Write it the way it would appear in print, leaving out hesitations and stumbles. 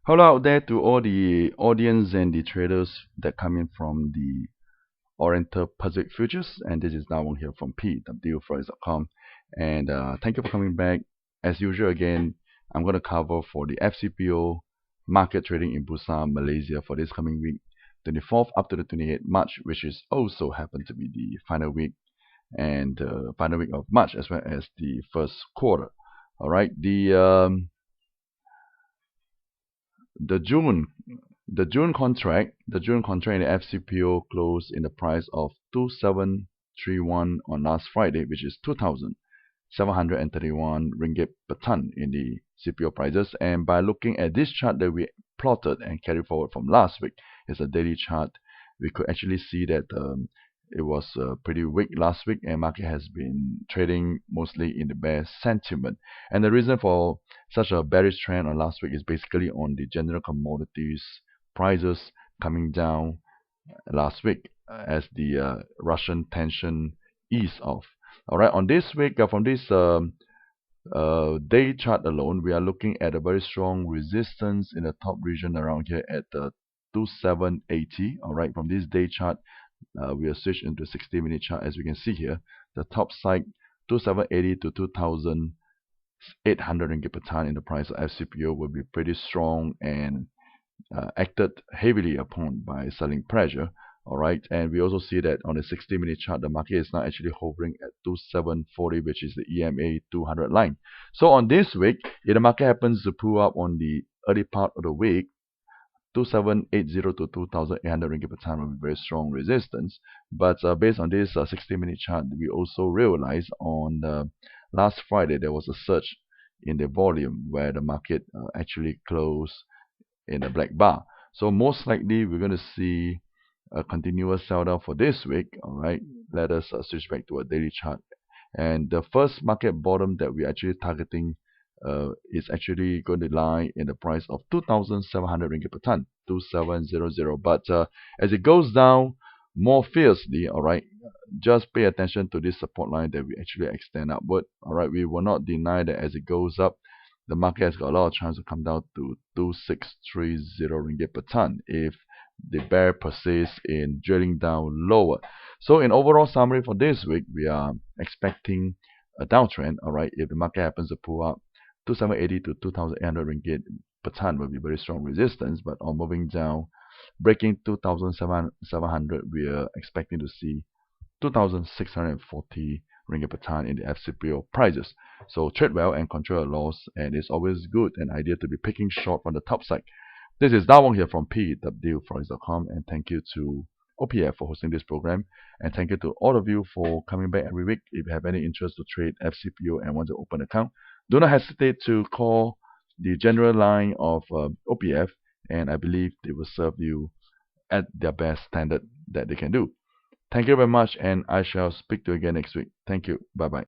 Hello out there to all the audience and the traders that come in from the Oriental Pacific Futures, and this is Nawang here from PWForex.com. And thank you for coming back. As usual, again, I'm going to cover for the FCPO market trading in Busan, Malaysia for this coming week, 24th up to the 28th March, which is also happened to be the final week and final week of March as well as the first quarter. All right, the June the June contract in the FCPO closed in the price of 2731 on last Friday, which is 2,731 ringgit per ton in the CPO prices. And by looking at this chart that we plotted and carried forward from last week, it's a daily chart. We could actually see that it was pretty weak last week, and market has been trading mostly in the bear sentiment. And the reason for such a bearish trend on last week is basically on the general commodities prices coming down last week as the Russian tension eased off. All right, on this week, from this day chart alone, we are looking at a very strong resistance in the top region around here at 2780. All right, from this day chart, we are switched into 60-minute chart. As we can see here, the top side 2780 to 2800 ringgit per ton in the price of FCPO will be pretty strong and acted heavily upon by selling pressure. All right, and we also see that on the 60-minute chart, the market is now actually hovering at 2740, which is the EMA 200 line. So on this week, if the market happens to pull up on the early part of the week, 2780 to 2800 ringgit per ton will be very strong resistance. But based on this 60-minute chart, we also realized on last Friday there was a surge in the volume where the market actually closed in a black bar. So most likely we're going to see a continuous sell down for this week. All right, let us switch back to a daily chart. And the first market bottom that we're actually targeting is actually going to lie in the price of 2,700 ringgit per ton, 2700. But as it goes down more fiercely, all right, just pay attention to this support line that we actually extend upward. All right, we will not deny that as it goes up, the market has got a lot of chance to come down to 2630 ringgit per ton if the bear persists in drilling down lower. So in overall summary for this week, we are expecting a downtrend. All right, if the market happens to pull up 2780 to 2800 ringgit per ton will be very strong resistance, but on moving down, breaking 2700, we are expecting to see 2,640 ringgit per ton in the FCPO prices. So trade well and control your loss, and it's always good and idea to be picking short from the top side. This is Dawong here from PWForex.com, and thank you to OPF for hosting this program, and thank you to all of you for coming back every week. If you have any interest to trade FCPO and want to open an account, do not hesitate to call the general line of OPF, and I believe they will serve you at their best standard that they can do. Thank you very much, and I shall speak to you again next week. Thank you. Bye bye.